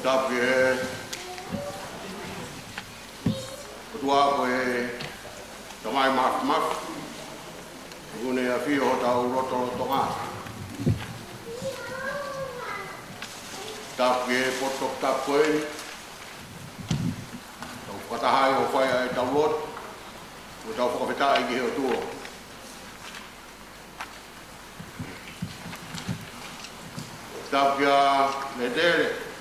Tapi tua ko tamai mak gune a fio tau roto tonga. Tapi potok tapoi tau patahai o fai ai tau lot o tau whakawhetai ki heo tuo. Tapi le tere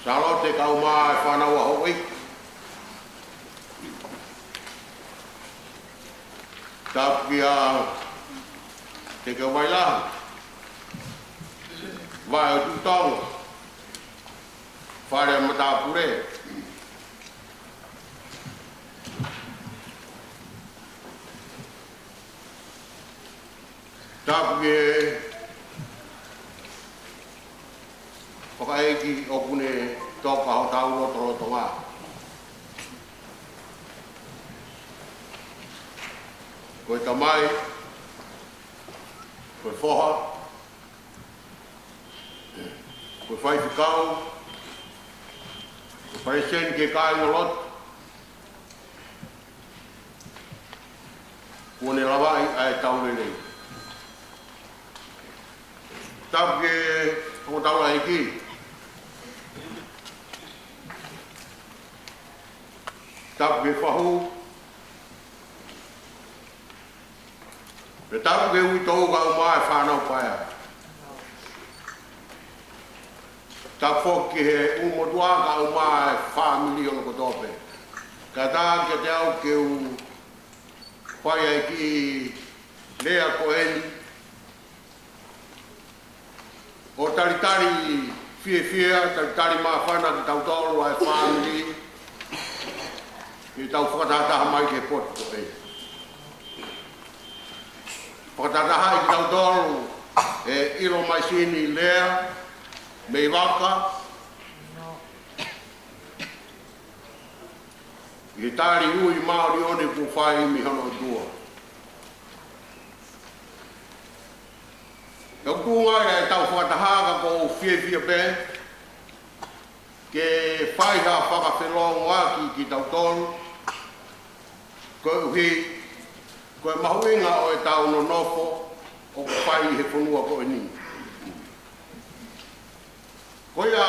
Salote kau mai whanau a hoi. Tapi te ka vai la. Vai o tutong. Whare mata pure. Tapi whakaeki o kune toka o tau roto ngā. Koe tamai, koe whoha, koe whai whikau, koe whai sen ke kai ngolot, kone lawai ai tau lelei. Tapi o tau lai ki, tapi whahu, pe tapu ke ui tau ka umai whanau paia. Tapu ki he umotua ka umai whamili ono kotope. Ka tā ki te au ke u whai ai ki lea ko eni. O taritari fie, taritari maa whana ki tau tolu ai whamili. Ki tau whakatataha mai ke poto ei. Whakatataha i ki tau tolu e iro mai sini lea, mei waka. I tari ui maori one ku whai mi hano tua. Tau tunga e tau whakataha ka ko fie pe, ke whaiha whakawhelongo aki ki tau tolu, koe uhi, koe mahuinga o e tau no nofo o whai he whanua koe ni. Koe a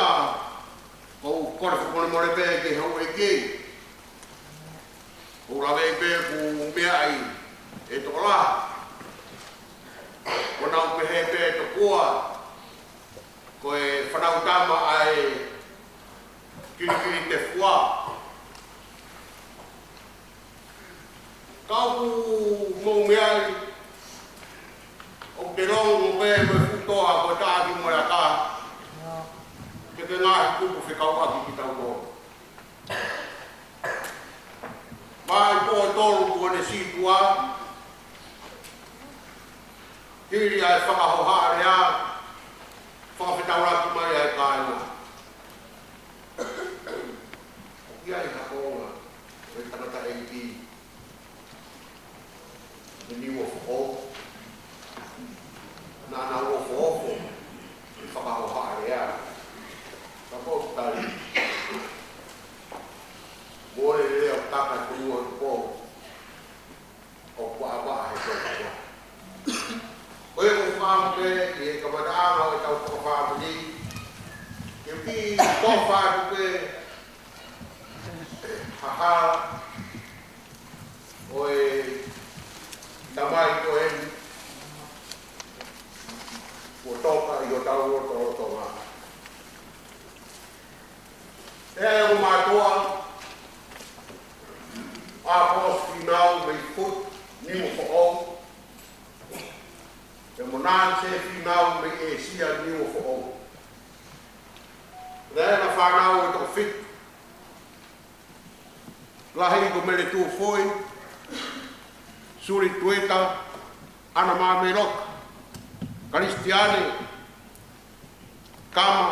kou kore whakone more pe ke hau e ki, kou lawe pe ku mea ai e toko la. Koe nau pe he pe to kua, koe whanau tama ai kiri te fua. Kau mou meai o te rongo pe me futoa ko tāki mo ya tā. Ke te ngāhi kupu whekau aki ki tau tō. Mai tō e tōru kua ne situa. Hiri ai whakahohare a. Whakawhetau raki mai ai kāina. Ia i hakonga. E tanata e ki. Ni wo fo na wo fo e whakahohare a. Ka po tari. Moe leo taka kurua po. O kua he kua. Oe ko whamake i e kamadaanga o e tau whakawhamani. Ke ki tōwha kuke haha o e tamai ko eni. O toka i o tau roto ngā. E o mātua, a pos whinau mei fut, ni mo whaou. E mo nān se whinau mei e sia ni mo whaou. Rēna whanau e toko whit. Lahi ko mele tū whoi, suri tueta, ana mā me roka, Karistiane, kama,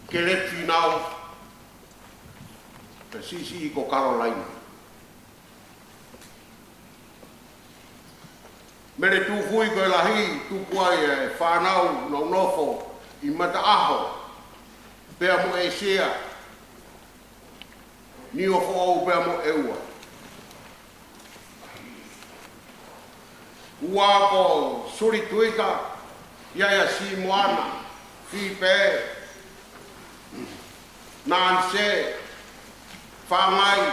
ke let whinau, pe sisi i ko Carolina. Mere tu hui koe lahi, tu kuai e whanau no nofo I mata aho. Pea mo e sea. Ni o fo au pea mo e ua. Ua ko suri tuika, ia si moana, fi pe, nanse, whangai,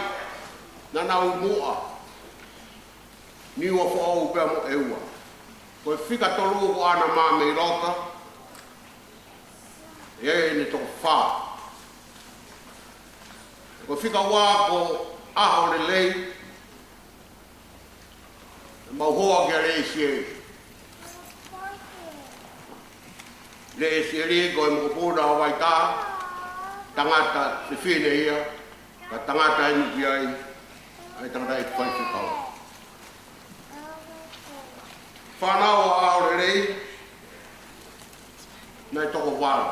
nana umua. Ni o fo au pea mo e ua. Koe whika tolu ko ana mā mei roka, e ne toko whā. Koe whika wā ko aho le lei, mau hoa kia le esi le esi ri koe mo pūna o wai tā, tangata se whine ia, ka tangata inu ki ai tangata e whai whikau. Whanau a aore rei, nei toko wāru.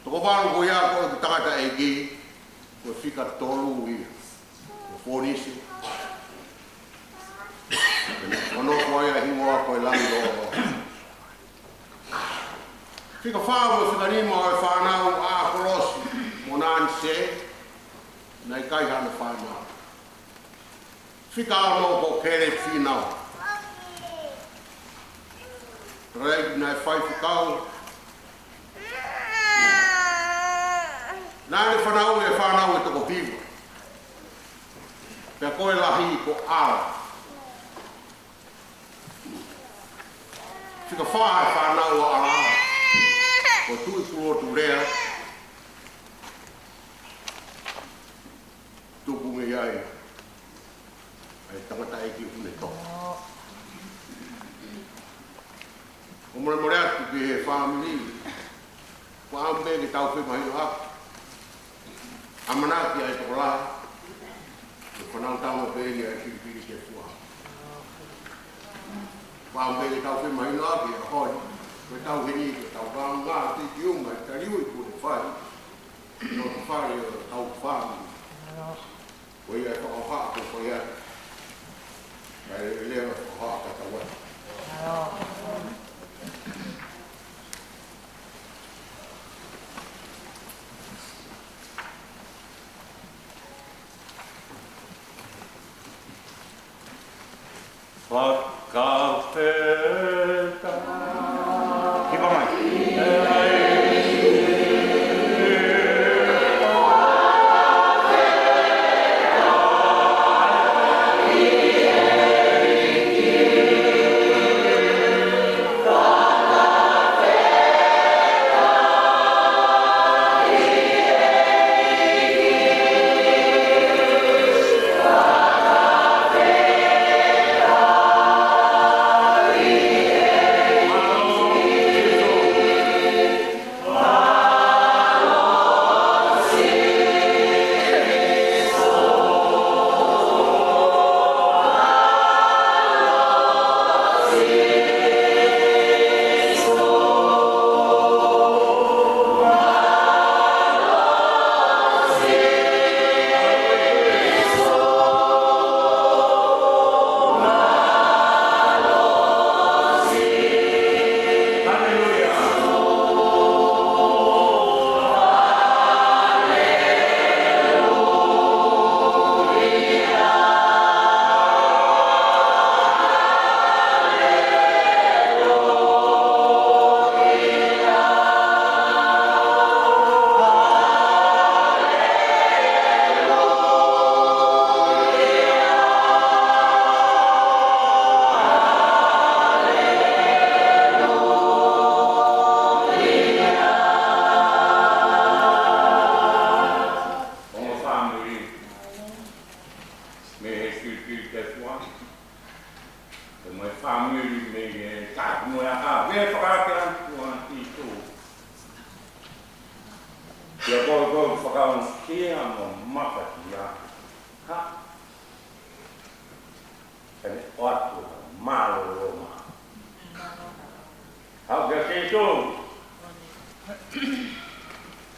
Toko wāru ko ia koe ki tangata e ki, koe whika tolu ia, koe whonisi. Ono koe a hingoa koe langi o. Whika whāru e whika nima o e whanau a kolosi, mo nāni se, nei kai hana whanau. Whika anō ko kere whinau. Rei nei whai whikau. Nāne whanau e whanau e toko piwa. Pea koe lahi ko ara. Whika whae whanau o ara. Ko tui kurotu rea. Tupu me iai. Ai tangata e ki une toka. O mora mora atu ki he whamini. Ko ambe ki tau whemahino aku. Amanaki ai toko la. Ko whanau tama pēni ai kiripiri ke fua. Ko ambe ki tau whemahino aku e hoi. Ko tau hini ki tau whanga te ki unga i tariui ko ne whai. No te whare o tau whamini. Ko ia e whakawha ko ko ia. Kai leo whakawha ka tawa. Whakawheta. Kipa mai.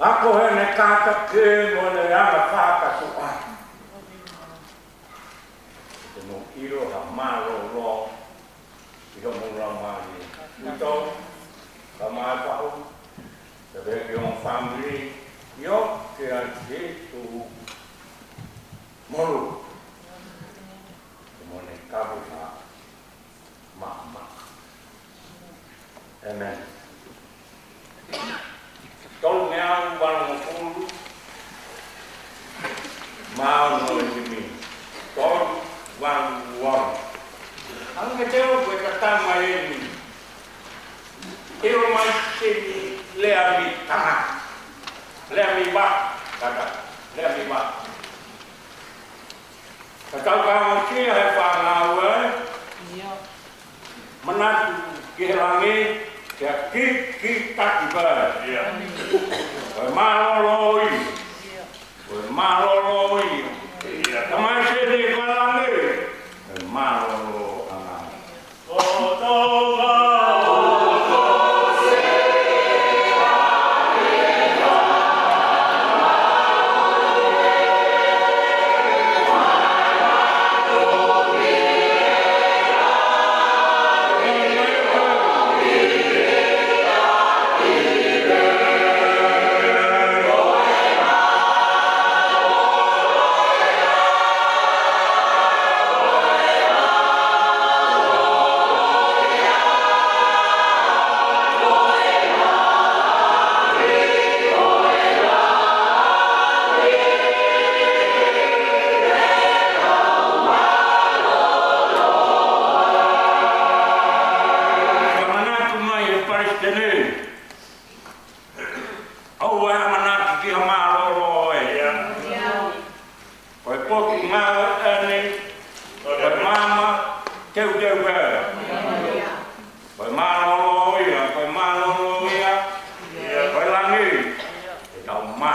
Ako he ne kata ke mo ne anga whaka so ai. Te no iro ha maro ro i ho mo ra mai uto ka mai pau te ve ki on family yo ke a te tu moru mo ne kabu na mama amen tol ngang wal mo pulu mau no ni tol wang wang ang kecil gue kata main iro mai sini leami tanah leami bak kata leami bak kata kamu sih hai pangawe menat kehilangi ya kita tiba ya maloloi maloloi ya teman sini kalangi malolo anak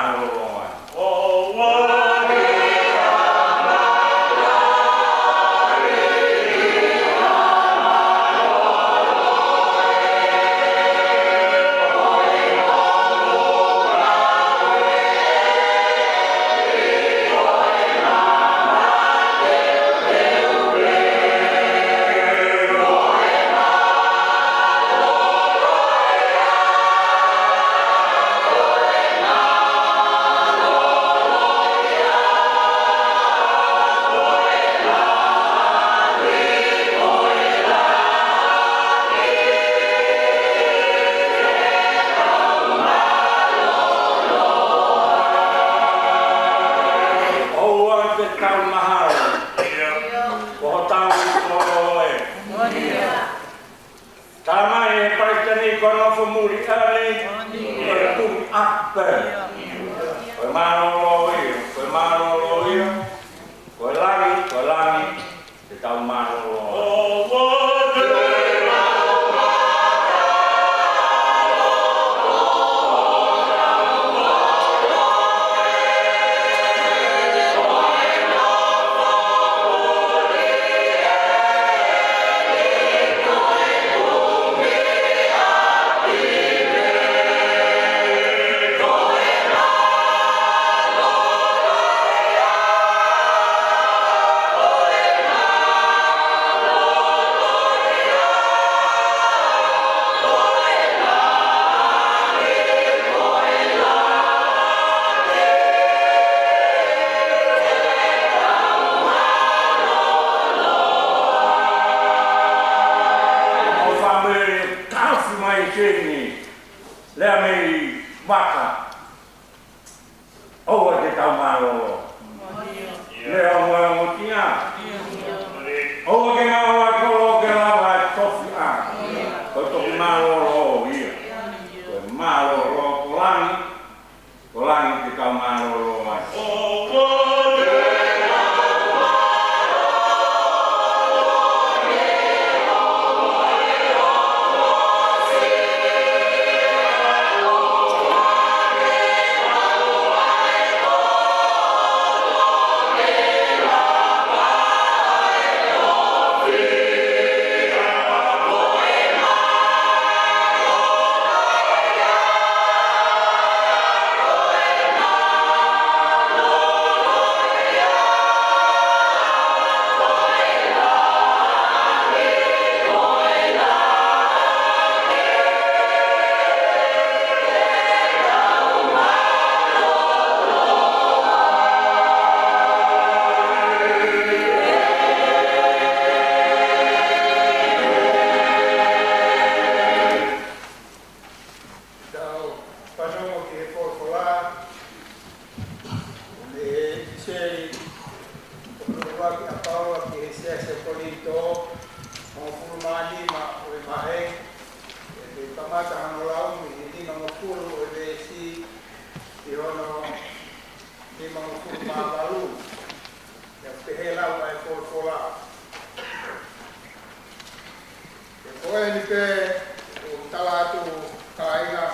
Hallelujah. ono ni mangufu mabalu ya pehela wa fola e koe ni pe o talatu kainga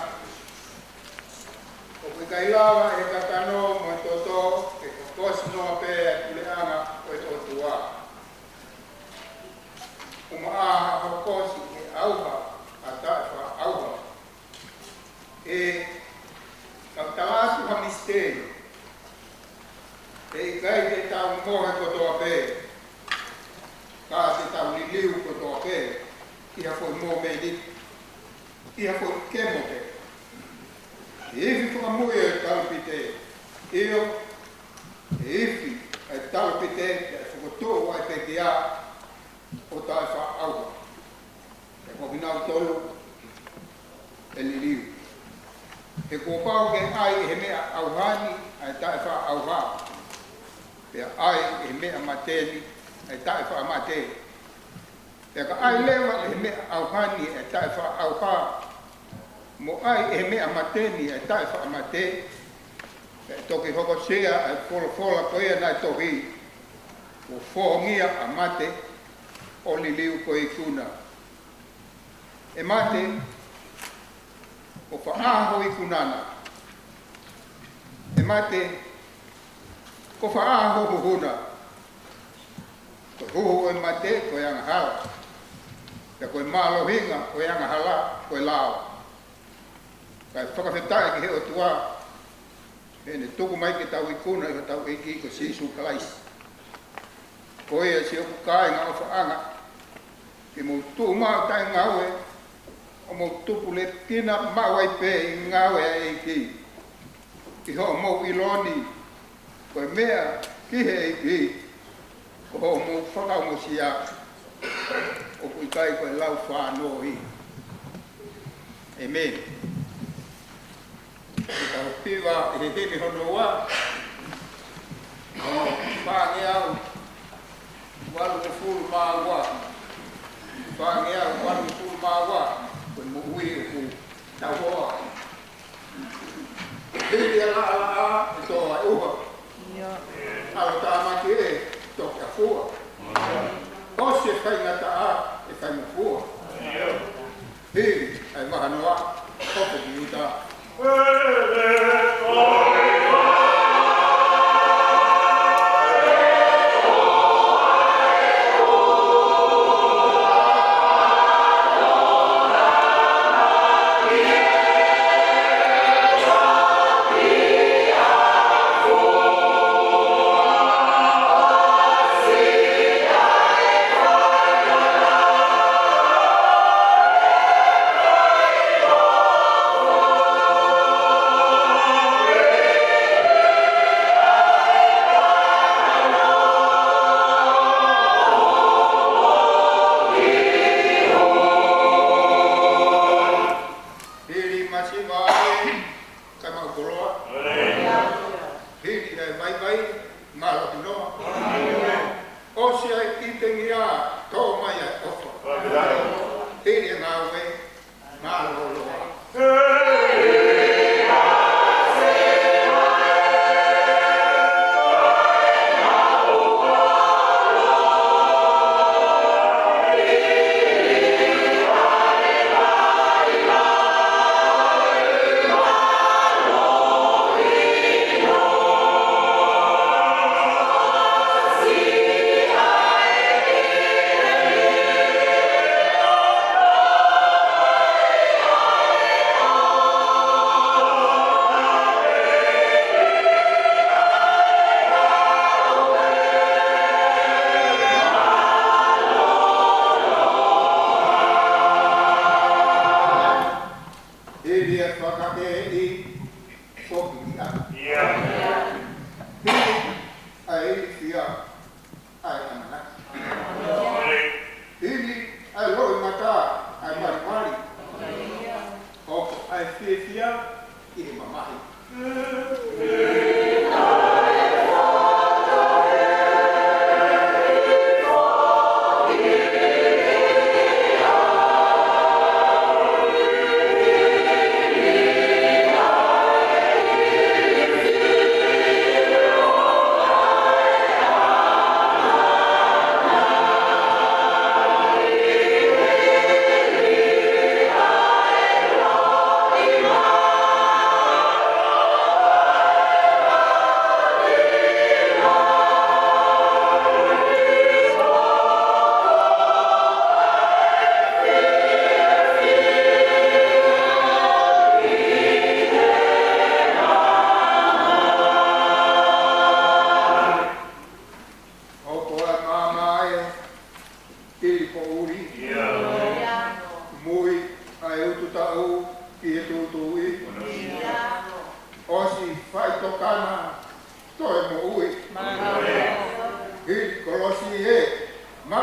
o kuikailawa e kakano mo toto e kokos no pe kuleanga o totua uma hokosi e auha atafa auha e talatu ha misteri e kai te tau mohe kotoa pe ka te tau liliu kotoa pe ia foi mo me di ia foi kemo pe e ifi fuka mui e talpite io e ifi e talpite e fuka tō wai pe kia o tae wha auha e ko vinau tolu e liliu e ko pau ke ai he mea auhani e tae wha auha pe ai he mea mateni e tae wha mateni e ka ai lewa e mea auhani e tae wha auha mo ai e mea mateni e tae wha mateni e toki hoko sea e fola koea nai tohi o whongia a mate o liliu ko i kuna e mate o whaaho i kunana e mate ko whaaho huhuna ko huhu e mate ko ianga hala e koe mālohinga ko ianga hala ko e lao kai whakawhetai ki he o tua e ne tuku mai ki tau i kuna i tau i ki ko sisu kalaisi ko ia si oku kāinga o whaanga ki mo tu maa tai ngaue o mo tupu le kina mawai pe i ngaue a eiki ki ho mo iloni koe mea ki he eiki ko ho mo whakau mo siya o kui kai koe lau whanō i Amen i tau piwa i he hemi hono wa o whangi au walu o fulu maa wa whangi au walu o fulu maa wa koe mo ui o ku tau hoa hiri ala e tō ai uha alo tā maki e toki a fua Ose whaingata a e whainga fua hiri ai mahanoa hopo ki uta fai tokana toe mo ui. Hili kolosi e ma.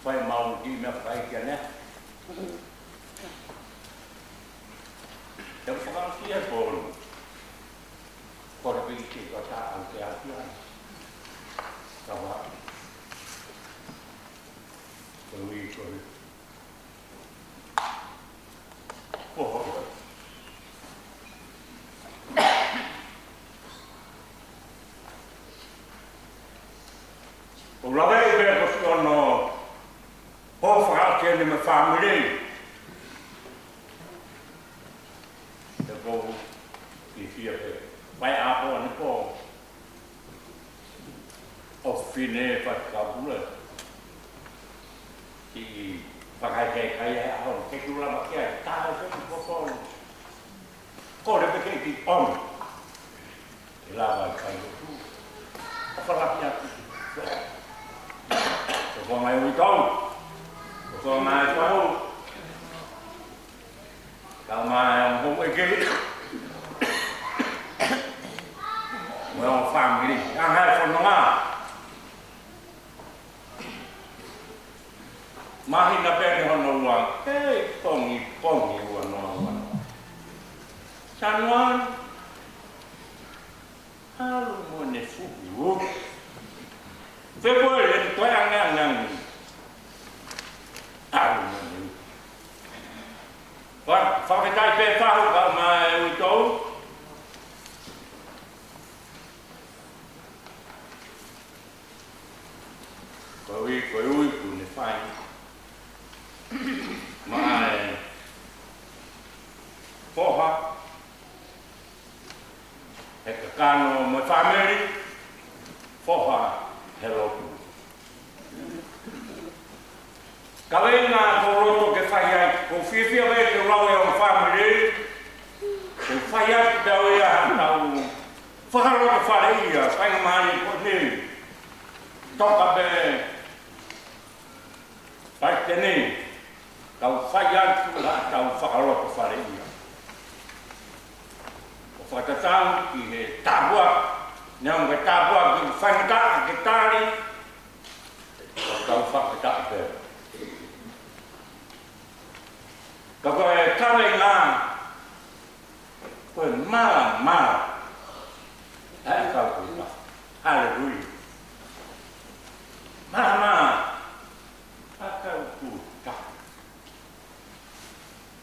Fai mau di me fai que né? Eu vou falar que é bom. Por bem que eu tá ante a tia. Tá bom. Foi. Oh. O lavei per sono o fratelli di mia famiglia. E poi di fia vai a buon po'. O fine fa cabula. Di pakai kayak on ke dula makia ta ke popon. Ko de ke di on. Lava kai tu. Apa lapnya? Có mai uy công, có mai cháu, cả mai không ai kỹ, mới ông phàm cái đi, ăn hai phần nó mà hiện tại bây giờ nó uống, cái con gì uống nó uống, chán ngoan, alo muốn để phục vụ. Với bữa lên tôi ăn và phải cái bê phao mà chỗ bởi ui của người phai mà phó hoa hay cả can mà phai đi phó hoa hello. Kalena koroto ke faya ko fifia be ke rawe on family ke faya dawe ya tau faharo ke faria fai mani ko ni toka be pai teni tau faya tu la tau faharo ke faria ko fatatang ki he tabua nyam ke tabua ki fanta ke tali tau fakata be. Các bạn các bạn làm phần mà hãy cầu nguyện mà hallelujah mà hãy cầu nguyện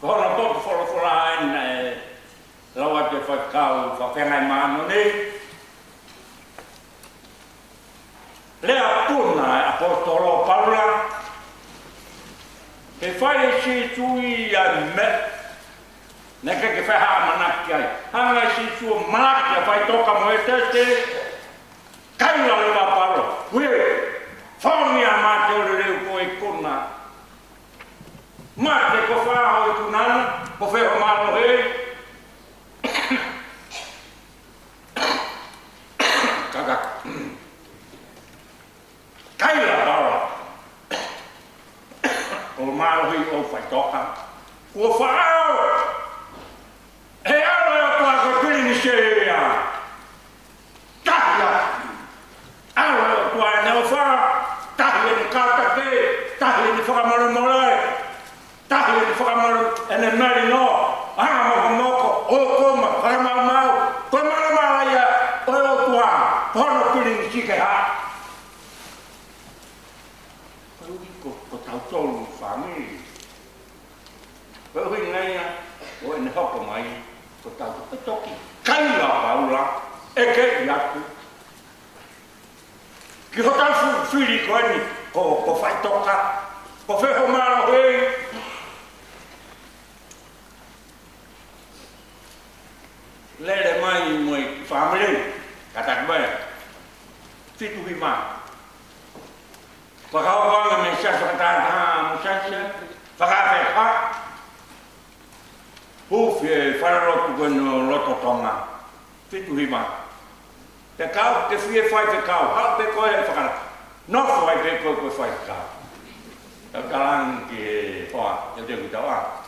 có nó tốt for line này lâu anh phải cầu và cái ngày mà nó đi lẽ tuần này apostolo Paula cái whai si tui a me. Neka ke whaha manaki ai. Hanga si tua manaki a whai toka mo e tete. Kaila le waparo. Wee, whaongi a mate o reo ko e kona. Mate ko whaho e kunana, ko wheho malo he. Kaka. Kaila bara. O malo he o whai toka. Ko whao. He aro e o toa ko pili ni se ea. Kahia. Aro e o toa e neo wha. Tahi e ni kātake. Tahi e ni whakamaru morai. Tahi e ni whakamaru e ne meri no. Anga moko moko. O koma. Haramau mau. Koe maramara ia. O e o toa. Hono pili ni sike ha. Koe uhi ko tau tolu whamiri. Koe uhi ngai a. O e ne hoko mai. Ko tau toki. Kaila paula. E ke i aku. Ki ho tau whiri ko ni. Ko whai toka. Ko wheho mara hui. Lere mai mo i whamiri. Katak mai. Fitu hi maa. Whakauanga me siasa katata mo siasa. Whakawheha. Hufi e whararotu koe no loto tonga. Fitu hi maa. Te kau, te whie whai te kau. Hau te koe e whakara. Nofo ai te koe koe whai te kau. Tau kalang ki e hoa, te te kutawa.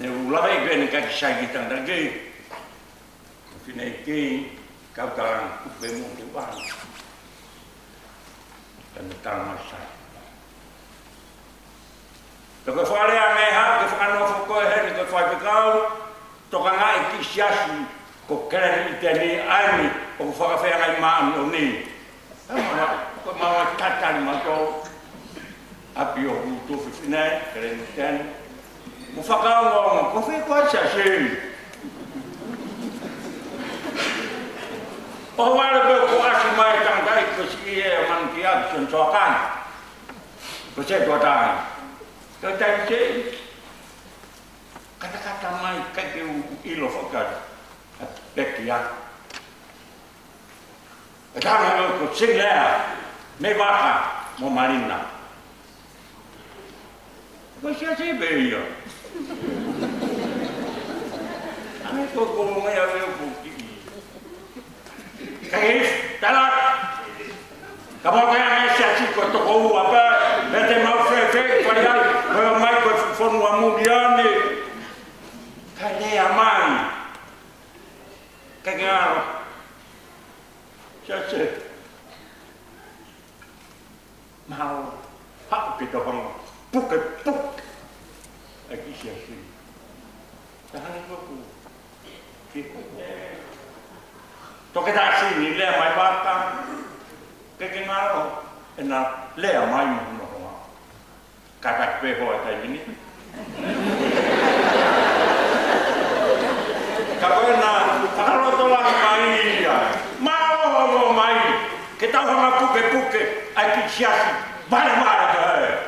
Ne ulawe koe ne kaki sai ki tanda kei. Whine kei, kau kalang kupe mo te wang. Tanda tala masai. Te koe whalea me hau, te whakanofo koe he, ne koe whai te kau. Toka ngai ki siasi. Ko kere ni teni aini o ko whakawhea ngai maani o ni. Ko mawa tatani mato api o hutu whiwhinei, kere ni teni. Mo whakaonga, ko whi koe sia siri. O wale koe ko asi mai tangai ko si e o man ki abi son soakan. Ko se tua tangi. Ko tangi se. Kata-kata mai kake u ilo whakari. Peki ya. E tāna ko sing lea, me waka mo marina. Ko sia se beia. Ane ko mea veo ko ki. Kei, tala. Ka mo kaya ngai sia si ko toko ua pa, me te mau whewhe, whai ai, koe mai koe whonua muriane. Kai lea mai. Kagaro. Sase. Mau hak kita orang puk. Lagi siapa? Tahan aku. Toke tak sini le mai batang. Kagaro. Enak le mai mau. Kata peho ada ini. Kalau na kalau tolak mai ya, mau mai, kita orang puke, aki siasi, mana dah.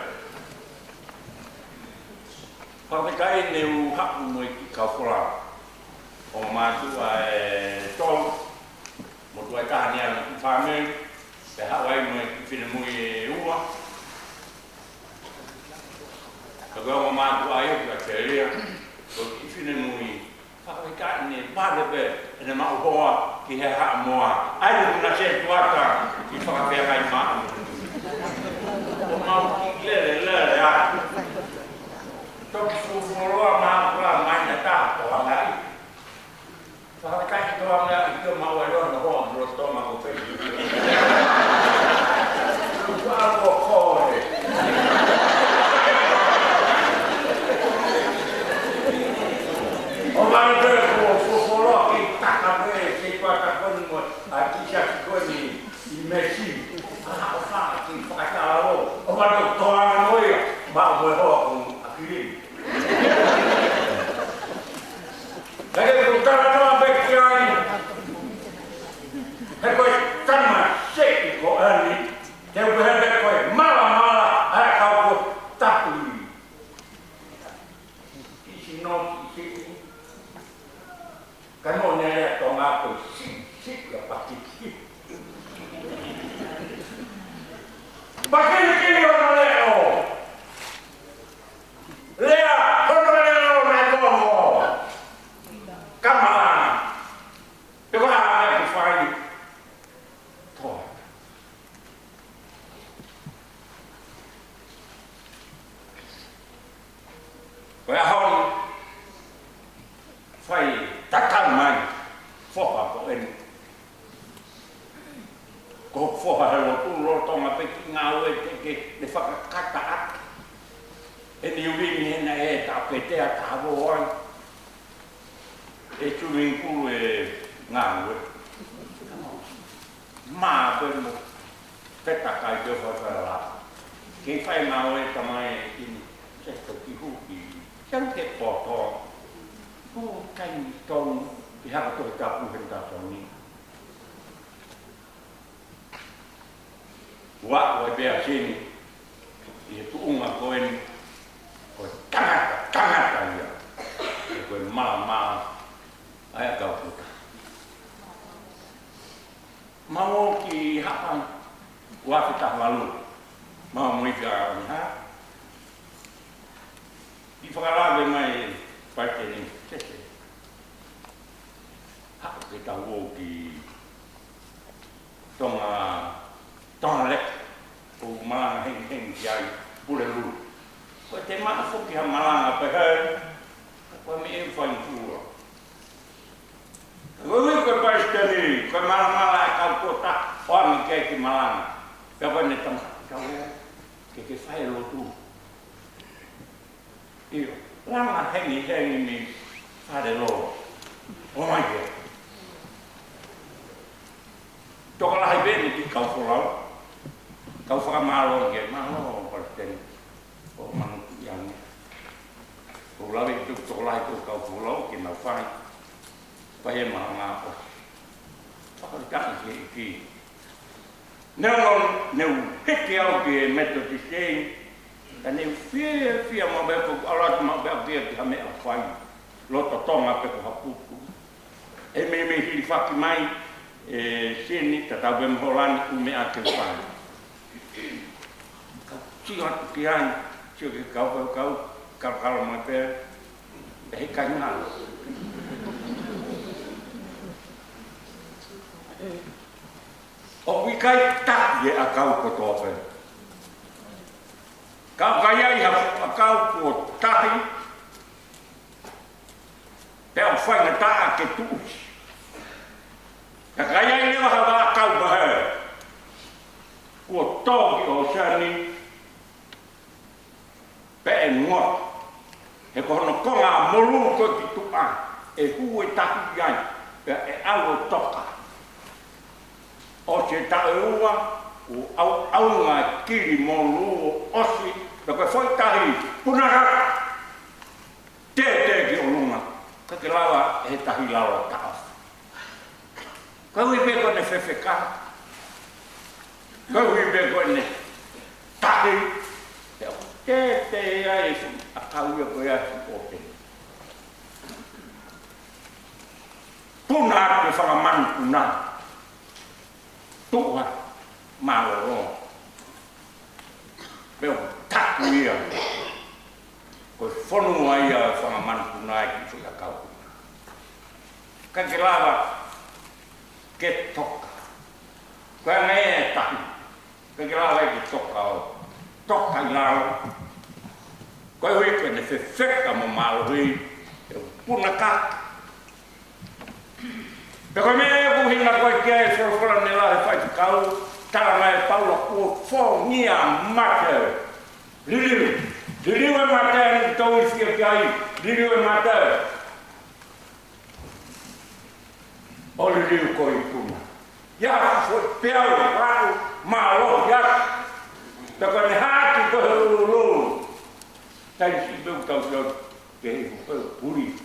Kalau kita ini hak umum kau pulang, oma tu tol, mau dua tahun yang family, dah awal mau film uang. Kalau oma tu ayah juga ceria, kalau film Whakawika ni pārebe e ne mau hoa ki he haa moa. Ai na se tuata ki whakawhea kai maa. O mau ki lere a. Toki fufuroa maa kura mai na tā toa ngai. Whakawika ki toa ngai i kia mau e roa na hoa mro toma ko whai. Tuaro kore. O mai be ko foforo ki takabe ki kwata kon mo aki sia ko ni imesi a fa ki fakata ro o ba do to ana no ya ba mo ho ko akiri dai ko tara no be ki ai he ko tama se ko ani te be be ko mala a ka ko tapu no si kano ne to nga ko si ya pakiki pakiki yo no leo lea kono leo na gomo kama te va a fai to Vậy hôn phải tất cả mày phó hợp của anh có phó hợp là cũng lo tông mà phải ngao ấy cái để phát cắt tát anh yêu đi như này tạo cái tê thả vô anh để chú mình cũng ngao ấy mà bên một cái tất cả đều phải là cái phải ngao ấy tao mày sẽ có cái hú gì chẳng thể bỏ thọผู้กันตรงที่หากตัวจับมันเป็นตาตรงนี้ว่าไว้แบบนี้itu umma koen ko tangat aja ko mama aya kau puta mau ki hapan wa kita lalu mau mereka ha di fakala mai pakai ni cete hak kita wogi tong lek malang heng jai boleh lu ko te ma fu ki malang apa kan ko mi fan fu ko pasteri ko malang ka kota on ke ki malang ka ko ni tong ka ke fai lo tu iyo lama heng ni ada lo oh my god tokolah ibe ni di kau pulau kau faham malo ke malo persen oh mang yang pulau itu tokolah itu kau pulau kita faham supaya malang apa apa kan iki neu hekau ke metodis dan ini via mau berpuk alat mau berpik kami apa lo totong apa ke hapuku me hilfak mai sini tetap berholan ume akhirpan ciot kian ciot kau kalau mata ikan hal oh ikai tak ya kau kotoran kau gaya yang kau kuat tahi, kau faham tak ketus. Kau gaya ini apa kau bahaya? Kuat tahu kita ni, pengot. Kau nak kau amulu kau kituan, huwe tahi yang, awal toka. Oce tak uang. Au nga kiri molu osi dapat foi tahi punara te ki olunga ka ke lawa e tahi lawa ka kau ibe ko ne fefeka kau ibe ko ne tahi te ai akau yo ko ya oke punara ke faraman punara tuwa malo bel tak dia ko fonu aya famaman punai ki kau kan kelaba ketok kan tak kan kelaba ketok kau tok kalau ko wi ko ne fek am malo wi punaka pero me ko hinga ko ke so fora nela fa kau cara mai Paulo ku fo nia mate lili we mate to isi kai lili we mate o lili ko itu ya fo pelo rato malo ya ta ko ne hati ko lu tai si bu ta so ke ko puri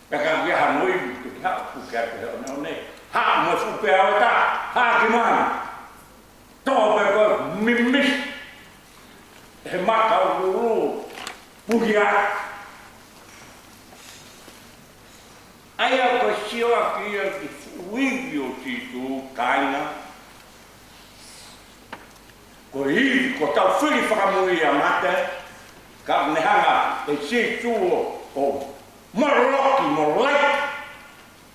ta ka dia hanoi tu ha ku ka no ne ha mo fu pelo ta ha gimana tobe ko mimis he maka ulu pugia Ai au ko siwa ki ki fuivio si tu kaina. Ko hivi ko tau whiri whakamui a mate. Ka nehanga e si tuo o moroloki mo lai.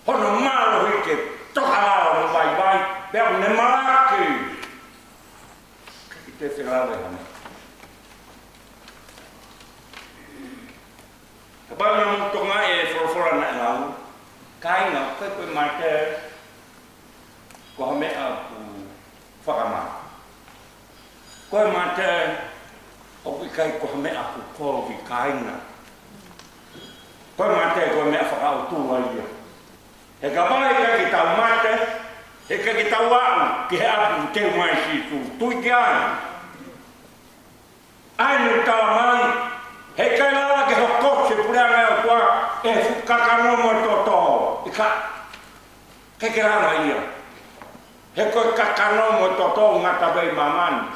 Hono malo hi ke tokalao mo vai vai. Pea ne maraki. Ki te whirawe hana. Ka pāna mo tonga e whorofora na e lau. Kaina koe koe mate. Ko ha mea ku whakamā. Koe mate. Oki kai ko ha mea ku kōwi kaina. Koe mate koe mea whakao tūwa ia. He ka mai ka ki tau mate. He ka ki tau au ki he apu te mai si tu. Tui ki ai. Ai nu tau mai. He kai lawa ke ho kose pureanga e kua e whukakanomo toto. I ka ke rana ia. He koe kakanomo toto ngata vei mamani.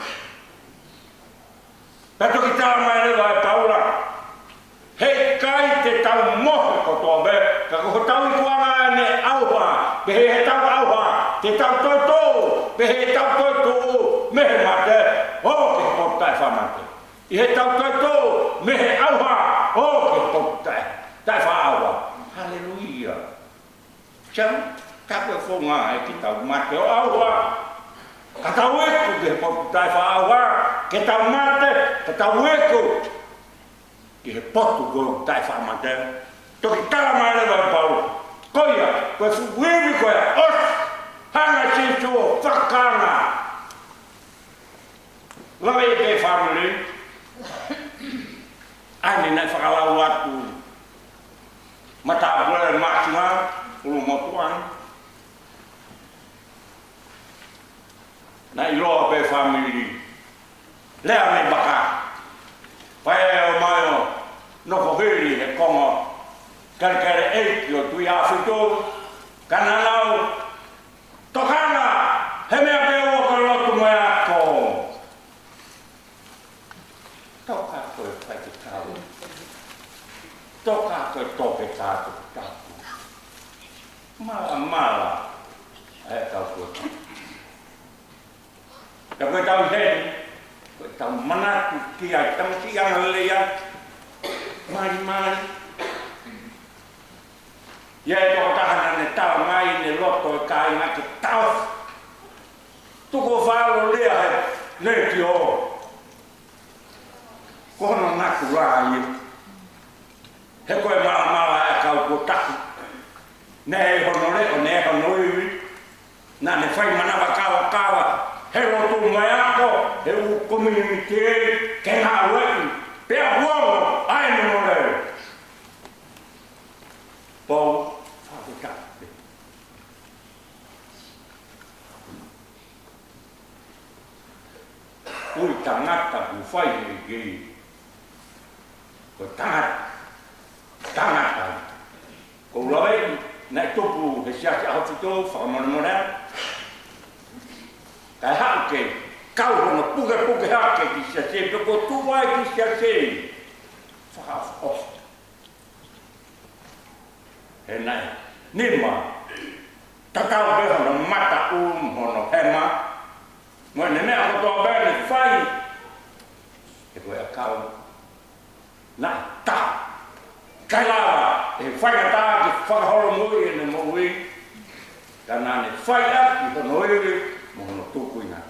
Pato ki tau mai rewa e paura. He kai te tau mohe kotoa be. Ka ko tau i kuanga ne auha. Pe he tau auha. Te tau toto. Pe he tau toto. Mehe mate. O ke potai whamate. I he tau toto. Mehe auha. O ke potai. Tai wha auha. Halleluia. Cham. Ka koe whonga e ki tau mate o auha. Ka tau eku ke potai wha auha. Ke tau mate. Ka tau eku. Ki he potu ko tai wha mate. Toki tala mai rewa pau. Koia, koe fuwewi koe os. Hanga si tuo whakanga. Lawe e pe family. Aini nai whakalau atu. Mata abule makinga. Ulu motuan. Nai loa pe family. Lea me baka. Pai o mai o. Noko hiri he kongo. Kare eiki o tui awhito. Kananau. Tokana. He mea peo ka lotu mai ako. Toka koe whai te tau. Toka koe toke tātu tātu. Mala. E tau koe. Ka koe tau heni. Koe tau manatu ki ai tamaki ana leia. Mari. Ia e toko tahana ne tau mai ne loto e kai nga ke tau. Tuko whalo lea he leti o. Kono naku rāi. He koe mala e kau ko taku. Ne he hono leo, ne he hono iwi. Na ne whai manawa kawa. He roto mai ako. He u community e ke ngā weki. Pea huongo, ai no mo leo. Pau. Ui tangata ku whai e gei. Ko tangata. Ko rawai, nai topu he siaki ahotito, whakamona. Kai hake, kau hono puke hake ki siase, peko tuwai ki siase. Whakaf off. He nai, nima, tatau beha no mata hono hema. Moi ne mea kotoa bēne whai. E koe a kau. Nā, tā. Kai lawa. E whai a tā ki whakahoro mui e ne moui. Ka nā ne whai a ki hono iwi. Mo hono tūku ina.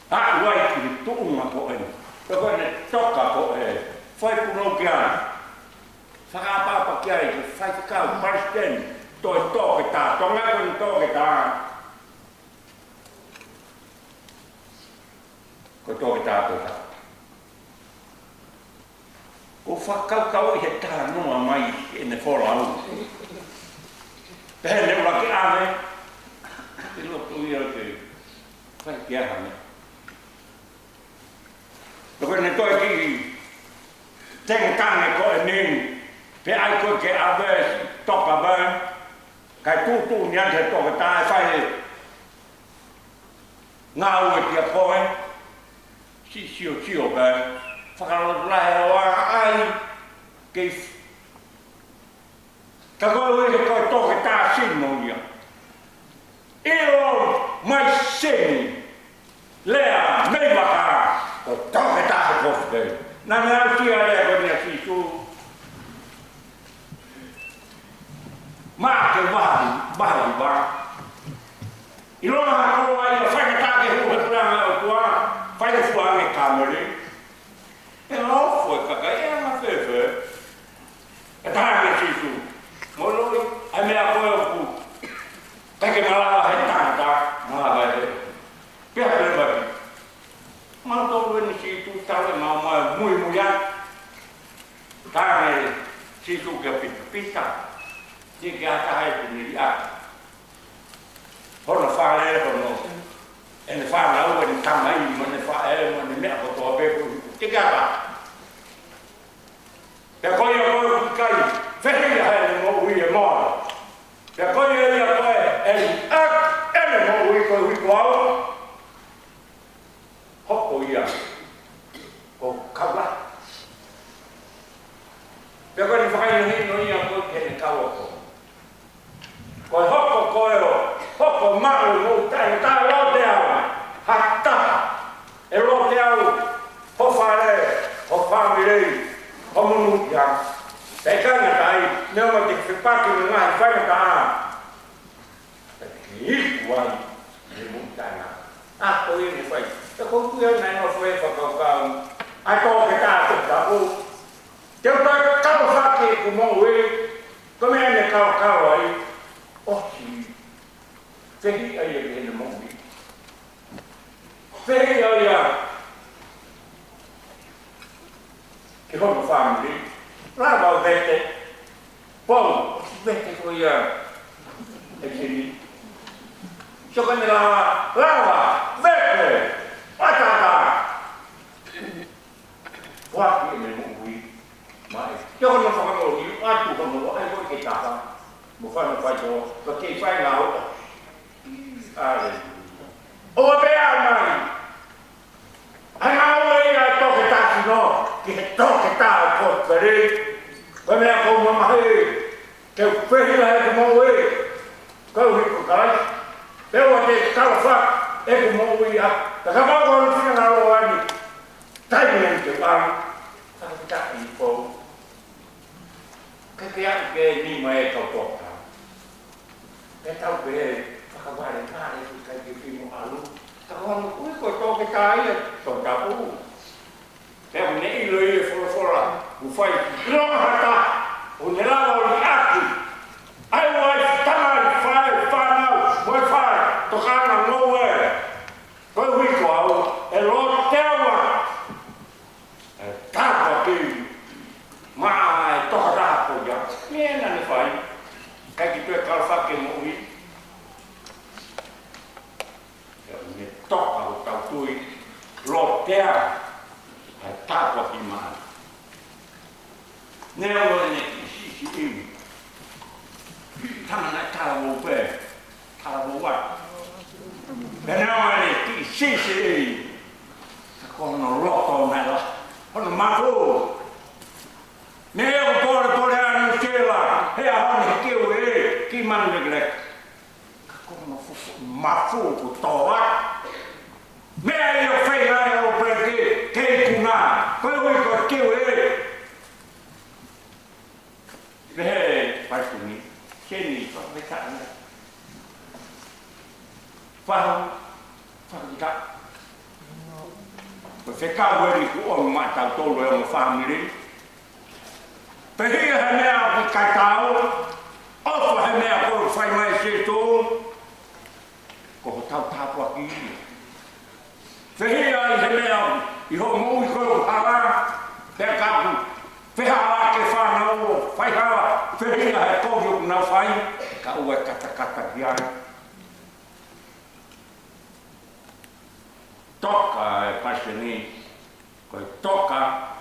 Hāku wai ki ni tūunga ko e. Ka koe ne toka ko e. Whai puno ki ana. Whakapapa ki ai ki whai whakau. Paristen. Toi tōke tā. Tonga koe ni tōke tā. Ko tōke tātou tā. Ko whakau i he tā noa mai e ne whora au. Pehe ne ura ki ame. Te loto i au te whai ki ahane. Loko ne toi ki tengo tange ko e nini. Pe ai koe ke awe toka bēn. Kai tūtū ni ante tōke tā e whai ngā ue ki a koe. Si sio bēn. Whakarot lahe o ai. Kei Ka koe hui koe toke tā sino ia. Io mai seni. Lea mei waka o toke tā he kofe. Nā me au tia lea koe nia sisu. Mā ke wahi wā. I lona hakoa ia whaika tāke huhe puranga o tua. Whaika fuange kamere. E ofu e kaka e anga whewhe. E tāke sisu. Moloi, ai mea koe o ku. Peke malawa he tāta, malawa he. Pea pēwaki. Mana tōru eni sisu tāle mau mai mui muia. Tāne sisu kia pita. Tiki ata hai puni ri ata. Hono whāle hono. Ene whāle au eni tamai, mone whāle, mone mea kotoa pepu. Tiki ata. Pea koe a koe kukai. Whehia hei mo hui e mōra. Pea koe ia koe eni ene mo hui koe hui koau. Hoko ia. Ko kaula. Pea koe ni whakaino hino ia koe kene kaua ko. Koe hoko koe o. Hoko maru mo tai tai lo te au. Hata. E lo te au. Ho whare. Ho whamirei. Ho munu ia. Pea kanga tai. Neo ma te whipaki me ngahi whaina ka a. Pea te hiku ai. Me mutana. Ako i ni whai. Te koutu e nai no whai whakaukau. Ai tōke tātou tapu. Te utai kau whake ku mou e. Ko mea ne kau ai. Ohi. Whehi ai e hene mou i. Whehi ai a. Ke hono whamiri. Rāwa o vete. Pau. Vete ko ia. E kini. Sokane lawa. Rāwa. Vete. Ataka. Waki e me mou i. Mai. Te hono whakamoro i. Atu hono. Ai hoi ke taka. Mo whana whai tō. Ka kei whai ngā ota. Ale. O a bea mai. Ai ngā ora i a toke tāki no. Ki he toke tā o kōtwere. Koe mea kou mamahe. Keu whehila e ku mou e. Kau hiko kai. Peo a te kalawhak e ku mou i a. Ta kamau kono whina ngā roa ani. Taimi ani te wāng. Tāki tāki i kou. Ke atu ke ni mai e kau tōka. Ke tau pe e whakaware kāre ki kai ki whimo alu. Ta kono kui koe tōke tā ia. Tō tapu. Te au ne ilo i e whora. U whai ronga hata. U ne lawa o ni atu. Ai wai tamari whai whanau. Moi whai. Tokana ngou e. Koe hui ko au. E lo te awa. E tāpa ki. Maa e toka rāpo ia. Mena ne whai. Kai ki tue kalawhake mo ui. E me toka o tau tui. Lo tea. E tāpa ki maa. Nea o ne ki sisi iwi. Tama na kalawo pē. Kalawo wat. Nea o ne ki sisi iwi. Ka kono loko mai la. Hono mako. Nea o tore anu sela. Hea hone kiu e. Ki mandegrek. Ka kono mafu ku toa. Mea i o whairai o preke. Kei kuna. Koe hui ko kiu e. Vehe paisuni. Seni whakawekana. Whakaweka. Koe whekau eri ku o matau tolu e o whamiri. Pehia he mea ki kaitau. Ofa he mea koe whai mai se tō. Ko tau tāpua ki. Pehia i he mea i ho mui koe hara. Pea kapu. Whehawa ke whanau. Whaihawa. Whehia he kōwio kuna whai. Ka ua kata ki ai. Toka e paseni. Koe toka.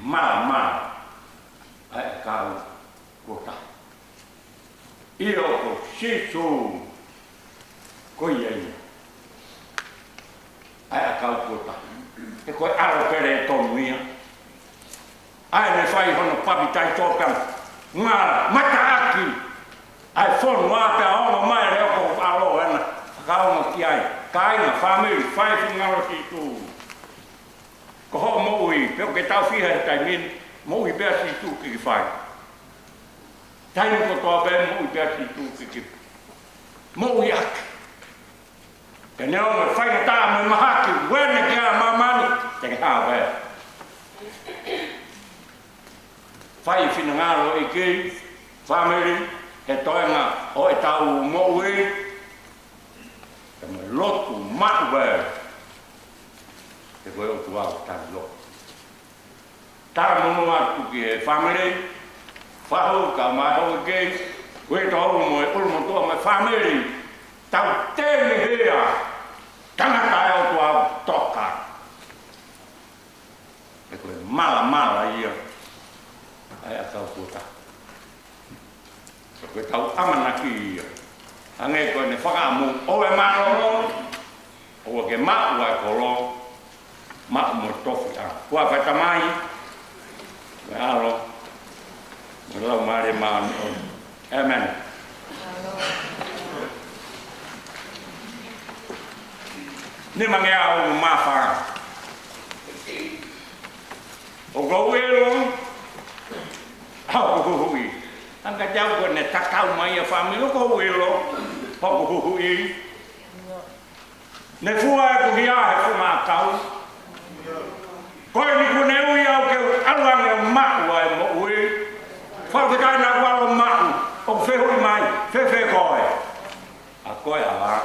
Mara. Ai kau kota. Io ko sisu. Koe iei. Ai kau kota. E koe aro pere e tonu ia. Ai ne whai hono papi tai tōpang. ngā mata aki, ai whonu a te aonga mai reo ko alo ena, kaonga ki ai, ka inga whamiri, whai fi ngaro ki tū. Ko ho moui, peo ke tau whiha he tai min, moui bea si tū ki whai. Tainu ko toa bea moui bea si tū ki moui aki. Ke neo me whainga tā me mahaki, wene ki a mamani, te hā bea. Whai whina ngaro i ki, whamiri, he toenga o e tau moui, te me lotu matu bea. Te koe o tu au tari lo. Tara mono atu ki e whamiri, whahu ka maho i ki, koe to au mo e ulmo tua me whamiri, tau tēni hea, tangata e o tu au toka. Te koe mala ia, ai a tau puta. Te koe tau amanaki ia, ange koe ne whakaamu, o e maroro, o ke mau ai kolo, mau mo tofi a. Kua whaita mai, me alo, me lau maare maani o. Amen. Ni mange au mawha. O gauelo, au kuhui. Anga jau ko ne takau mai a whamiro gauelo, hoko kuhui. Ne fua e kuhi a he whumakau. Koe ni kune ui au ke aluange o mau ai mo ui. Whaukitai na walo mau, o whehui mai, whewhe koe. A koe awa.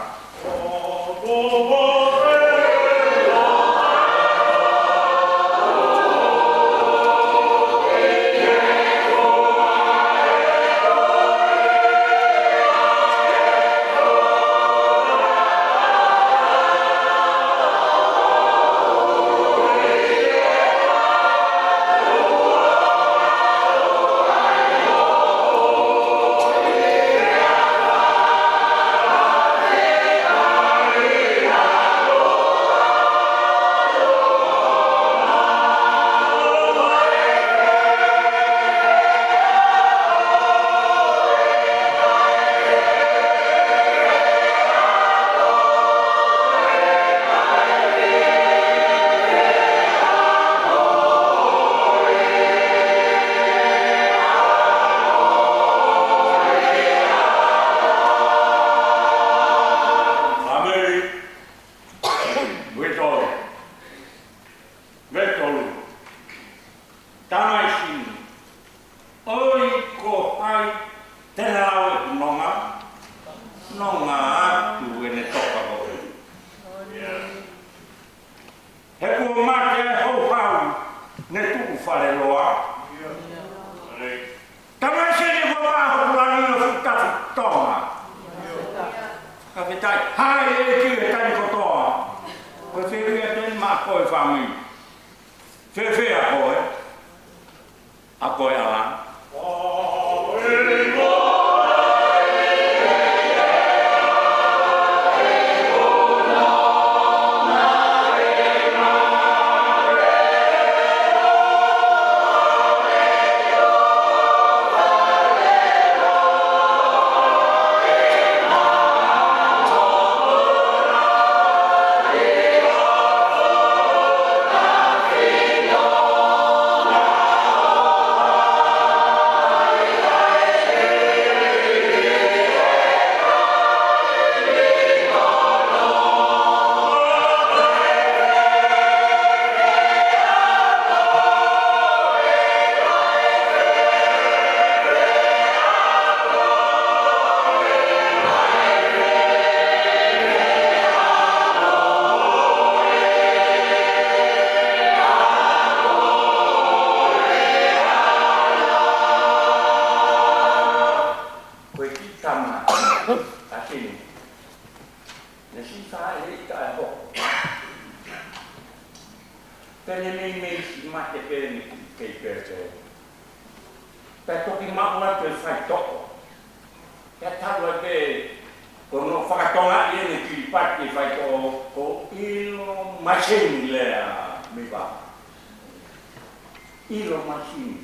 Ilo machine.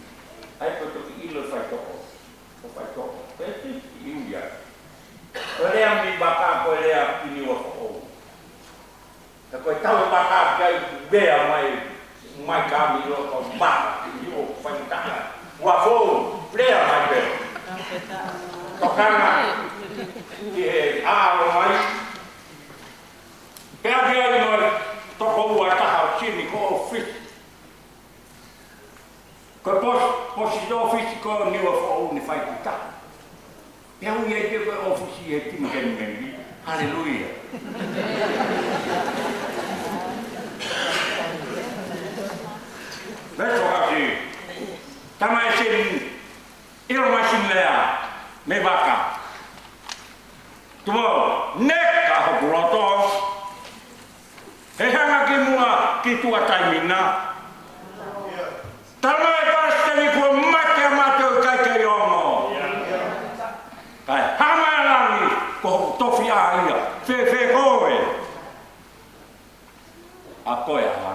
Ai ko toki ilo fai toko. Ko fai toko. Peti iuia. Ko lea mi baka ko lea pini wa ko. Ta ko tau baka kai bea mai kami lo ko baka yo fai tanga. Wa fo lea mai be. Ko kana. Ki a lo mai. Pea kia ni mo toko ua taha chini ko office. Ko posi do office ko ni wa fo ni fai ta. Pea u ye te ko office ye ti ngen. Haleluya. Beso aqui. Tamai sin ilo masin lea me baka. Tumo neka ho broto. He hanga ki mua ki tua taimina. Tamai pastani ko mate kai kai omo. Kai hamalani ko tofi aia. Fe koe. A koe ha.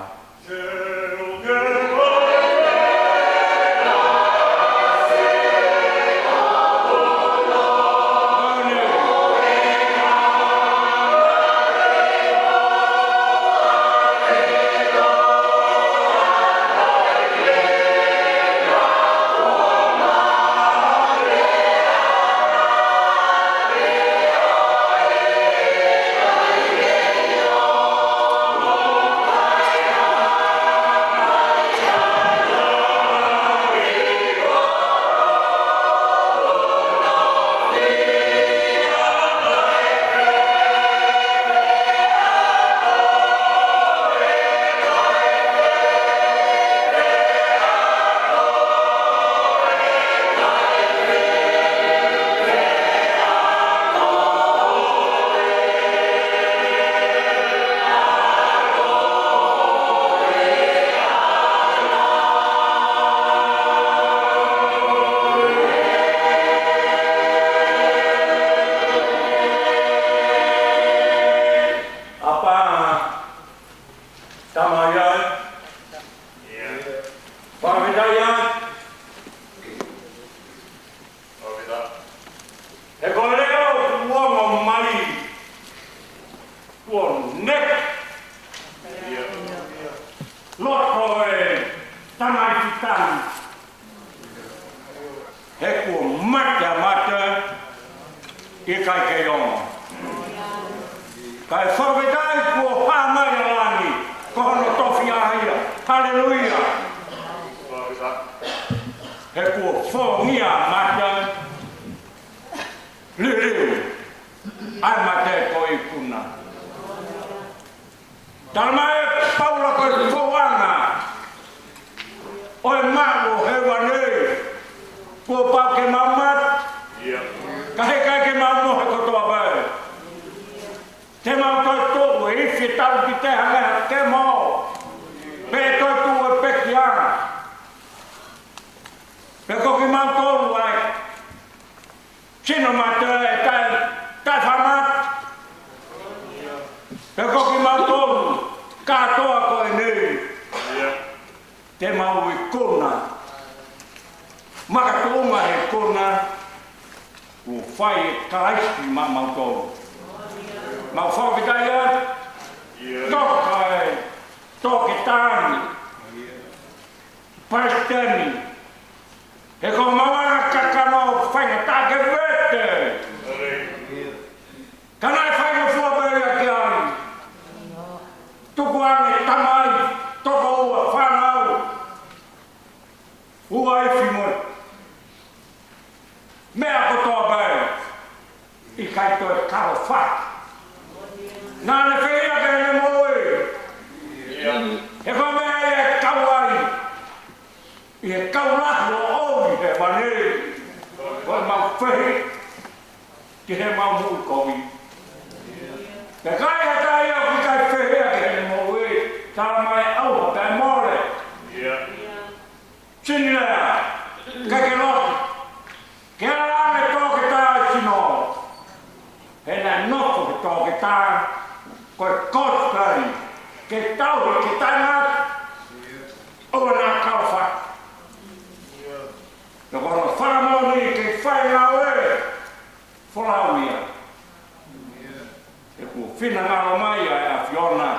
fina ngalo mai a Fiona.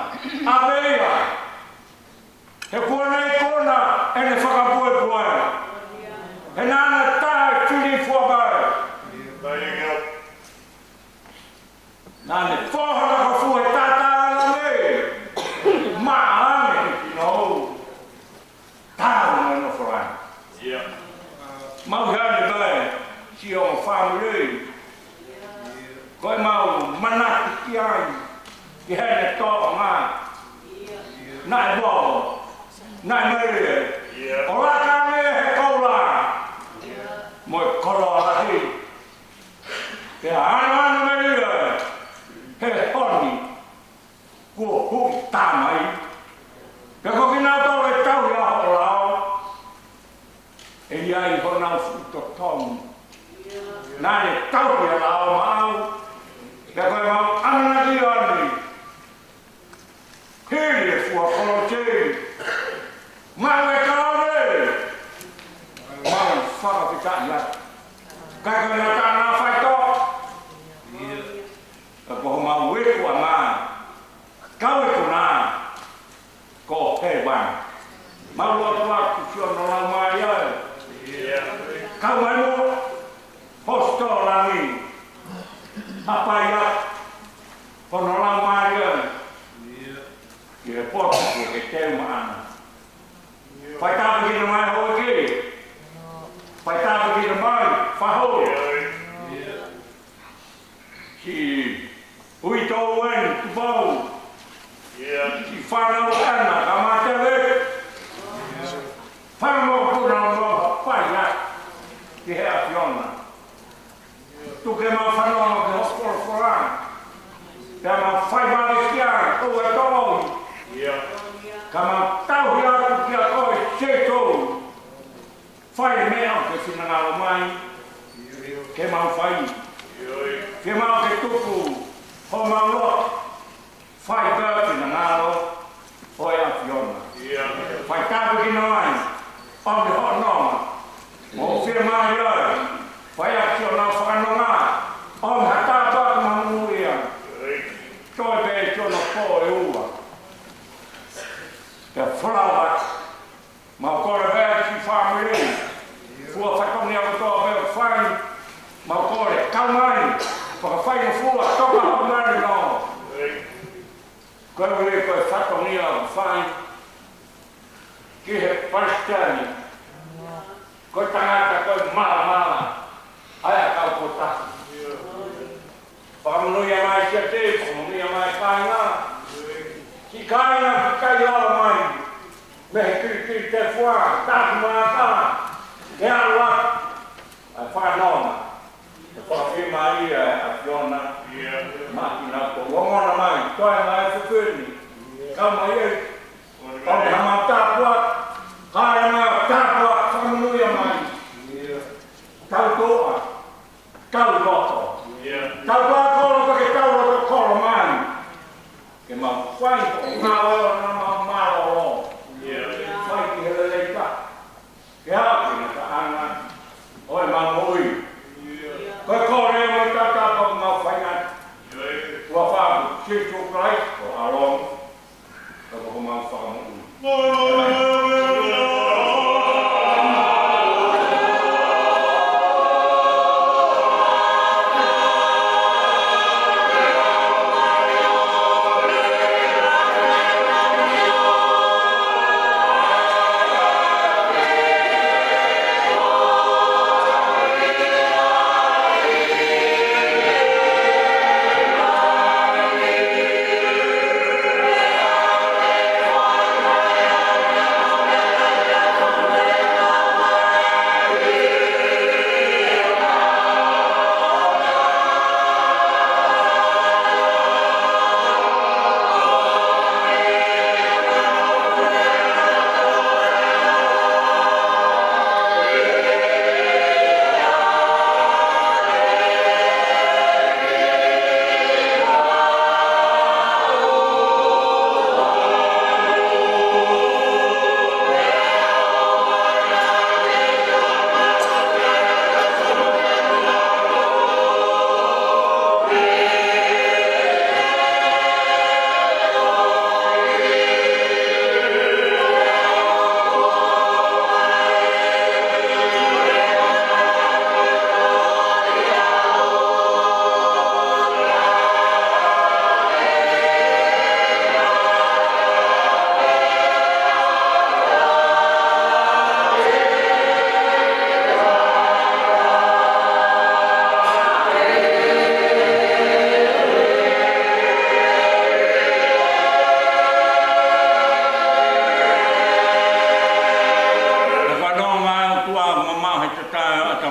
A veia. He kua nei kona e ne whakapoe poe. He nana tā tūni fuabai. Nane whahara ka fua tata ala me. Maane ki no. Tāu mai no wharai. Mau hane mai si o whamurei. Koe mau manaki ki ai. Ki hene tō ngā. Nai wō. Nai mere. O raka me he kaula. Moi koro alahi. Te ana mere. He honi. Kua hui tāmai. Pe koki nā tō e tau ia ho rao. E iai ho nau futo tomu. Nāne tau ia rao mau. Pe koe mau ananaki ani. Hiri e fua kolo te. Mau e kaore. Mau whakapita ia. Kai koe nā tāna whai tō. Ka koho mau e kua ngā. Kau e kuna. Ko he wang. Mau loa tua kusio no lau mai ai. Kau mai mo. Hosto langi. Apa ia. Kono lau mai ai. Ki he poto ko ke teu maana. Pai tāpa ki na mai hoa ki. Pai tāpa ki na mai whahau. Ki ui tō wen tu pau. Ki whanau ana ka matewe. Whanau kuna no pai ia. Ki he a Fiona. Tu ke mau whanau no ke hosporo forang. Ka mau whai wale ki ai. O e tō. Ka mau tau hi aku ki a koe se tō. Whai mea o ke whinangalo mai. Ke mau whai. Ke mau ke tupu. Ho mau lot. Whai bērti na ngāro. Hoi a Fiona. Whai tāpu ki na mai. Onde ho noma. Mo whia mai ai. Whai a Fiona whakanonga. Onde ha tāpaka mamuria. Toi pē Fiona pō e ua. Te whalawa. Mau kore bērti whamiri. Fua whakoni a katoa bēr whai. Mau kore kaumai. Whakawhai na fua toka ho mari no. Koe ui koe whakoni a whai. Ki he paristani. Koe tangata koe mala. Aia kau ko tahi. Whakamunui a mai sia te, whakamunui a mai kāinga. Ki kāinga ki kai ala mai. Me he kiri te whua, tāku maa tā. He awa. Ai whanoma. Te whakawhima ia a Fiona. Maki nā ko wangona mai. Toi mai whukuni. Kau mai e. Kau me hama tāpua. Kāre mai o tāpua. Whakamunui a mai. Kau toa. Kau loto. Kau toa kolo pa ke kau loto kolo mai. Ke mau whai po ngā weo na mau malo o. Whai ki hele leita. Ke haki na ka anga. Oi mau hui. Koe kore mo i tata pa mau whai ngā. Tua whaku. Situ Christ o along. Ka po mau whakamu.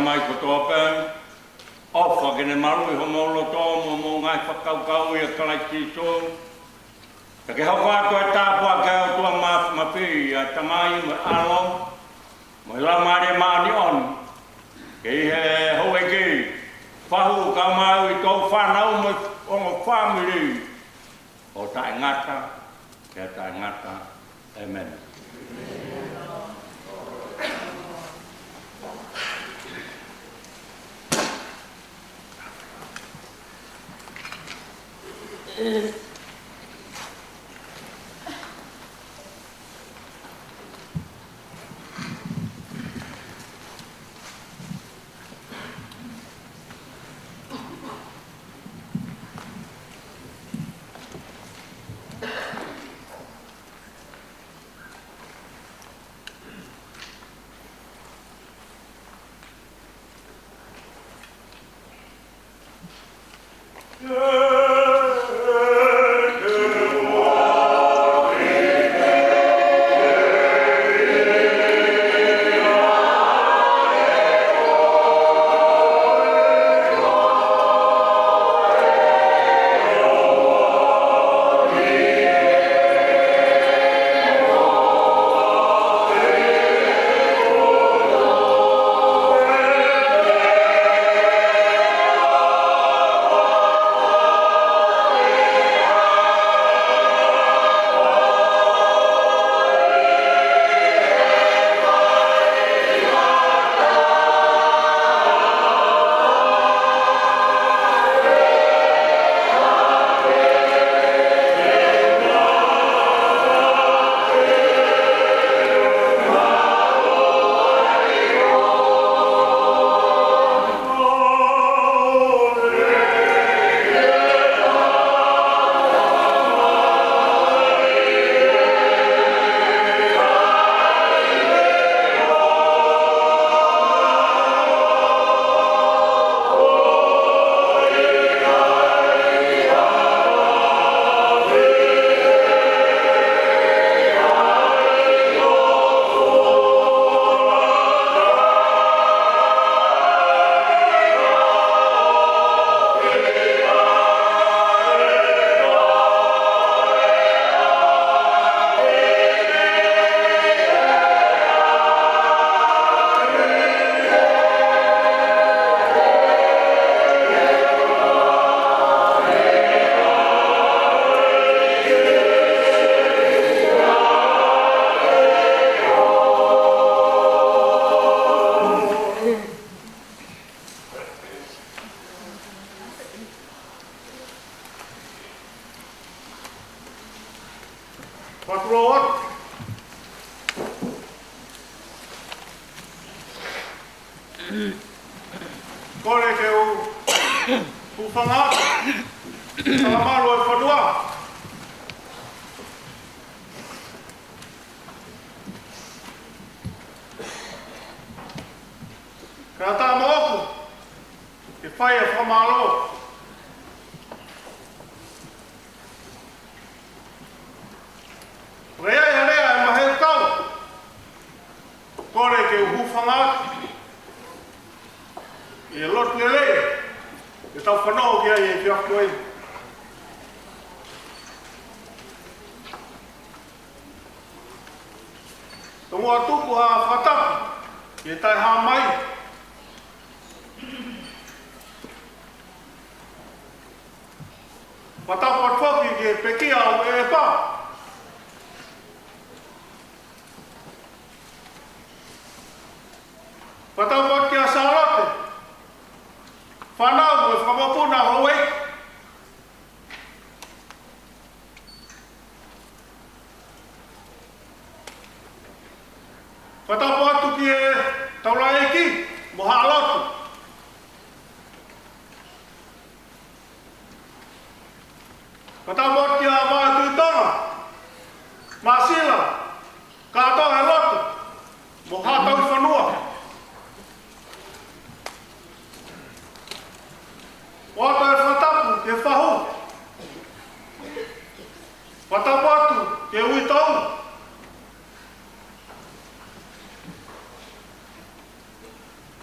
mai ko toa pen. Ofa kene maru I homolo tō mo ngai whakaukau I a kalai tiso. Ta ke hau katoa e tāpua ke au tua mapi a tamai mo alo. Mo I la maare maani on. Ke I he hou e ki. Whahu ka mau I tō whanau mo ongo whamiri. O tae ngata. Ke tae ngata. Amen. Kore ke u whanga, salamaro e whanua. Ka tā moku, ke whai e whamaro. Rea e rea e maheu tau, kore ke u whanga, e lot lele, e tau whanau kia e whiaku ei. Tongo atuku ha whatapu, e tai ha mai. Whatapu atuaki ke pekia au e pa. Whatapu atu kia sarate. Whanau e whamapuna hauei. Whatapu atu ki e taura eki, moha alotu. Whatapu atu ki a maa tuitanga, masila, katoa e lotu, moha tau whanua. Wata e whatapu ke whahu. Whatapu atu ke uitau.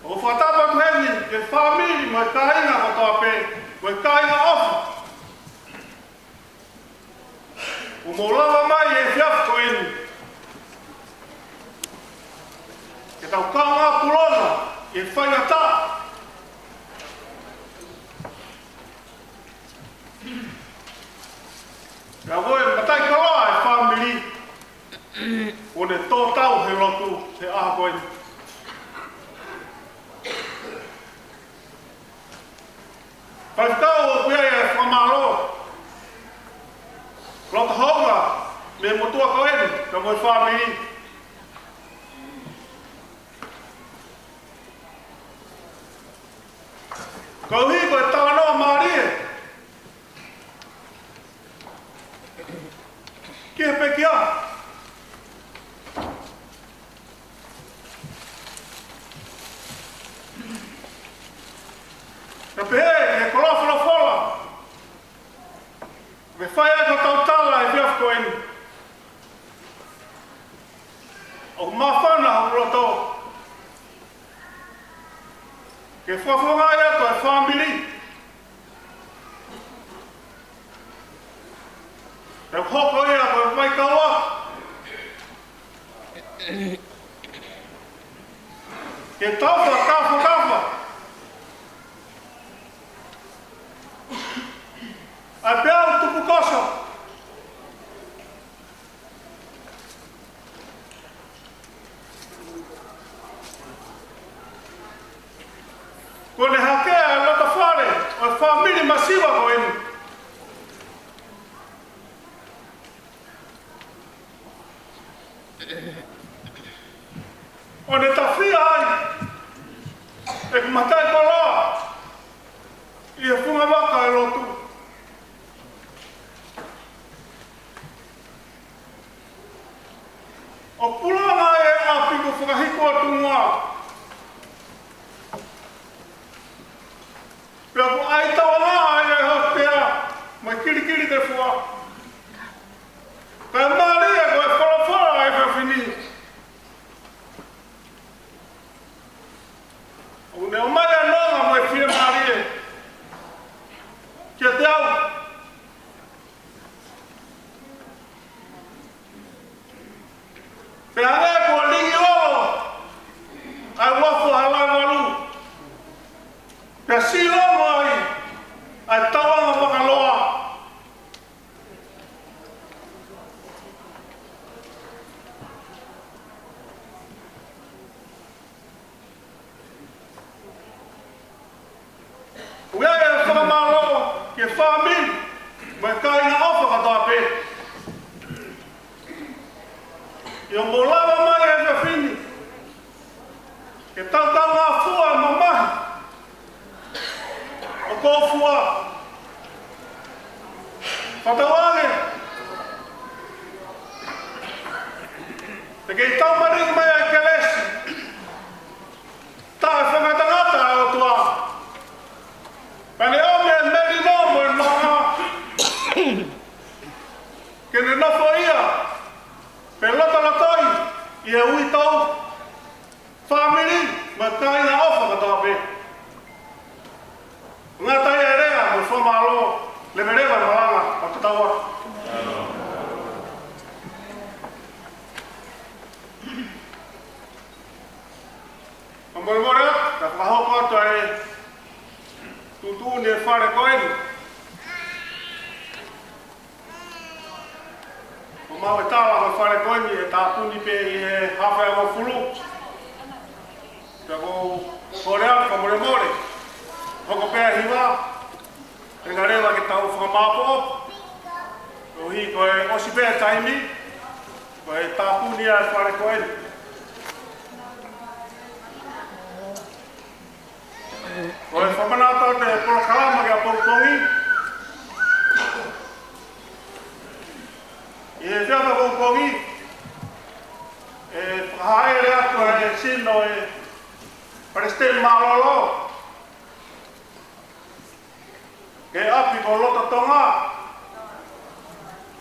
O whatapu atu ke whamiri mai kainga o tō pē, mai kainga ofu. O mō lawa mai e whiafu ko eni. Ke tau kaunga pulona e whaingata. Ka woe matai karoa e whamiri. O ne tō tau he lotu he aha ko eni. Whaitau o kuia e whamaro. Rota honga me motua ko eni ka moi whamiri. Kau hi koe tānoa maarie. Kia pe kia. Ka pe he kolofolo fola. Me whai e ko tautala e whiaf ko eni. O mawhana ho roto. Ke whawhunga e ko e whamiri. Te hoko e a ko e mai kaua. Ke tauta kafa kafa. A peau tupu kosa. Kone hakea e lota whare, o e whamiri masiwa ko eni. O ne tawhia ai, e kumatai ko loa, i e whunga waka e lotu. O pulanga e api ko whakahiko atu ngā. Pea ku ai tawa ngā ai e hotea, mai kiri te fua. Kai maria ko e whalawhala e whawhini. O ne o mai anonga mai whia maria. Kia te au. Pea ngā ko lingi lolo, ai wafu halai walu. Pea si lomo ai, ai tawanga wakaloa. Ua e whakamalo ke whamiri, mai kainga ofa katoa pē. I o mō lawa mai e whiwhini, ke tautau ngā fua e mamahi, o kō fua. Whatawange, te kei tau maringi mai e kelesi, tā e whangatangata e o tua. Pane o mea meri nomo e noha, ke ne nofo ia, pe lota lotoi, i e ui tau, whamiri, ma kaina ofa katoa pe. Ngā tai e rea, mo whamalo, le me rewa maranga, o te taua. Ma mora, ka whahoko ato e tutuni e whare koeni. O mau e tāla mo whare koeni e tā puni pe i he hawhai o fulu. Ka kore atu ka more. Hoko pēr hiwa. E ngā rewa ke tau whakamapo. O hi ko e osi pēr taimi. Ko e tā puni e whare koeni. Ko e whamanata te polokalama ki a polokongi. I e whiata polokongi. E whakahaere atu e sino e Palestine Malolo. Ke api ko lota tonga.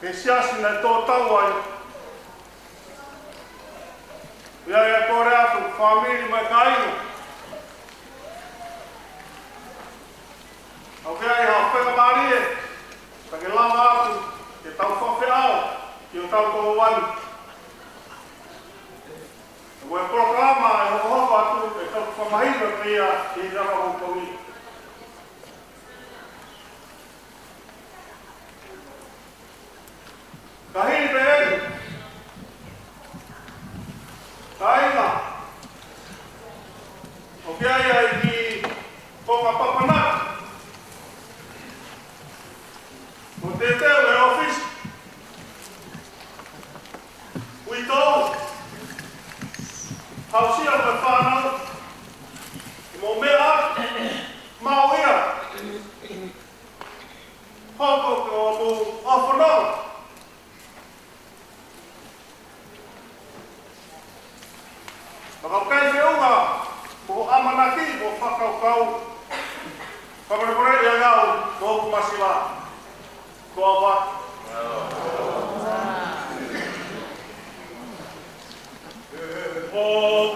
Ke siasina e tō tau ai. Ia e kore atu, whamiri mai kainga. anu. Ua programa e hohopa atu e tau whamahina kia i rama hongkongi. Ka hini pe eku. Ka inga. O kia ia i ki konga papanaka. O te teo e office. Ui tau. Hausia o me whanau. Mo mea. Mau ia. Hoko o mu awhanau. Pakaukai whiunga. Mo amanaki mo whakaukau. Paparekore ia ngau. Mo kumasiwa. Kua wa. Oh,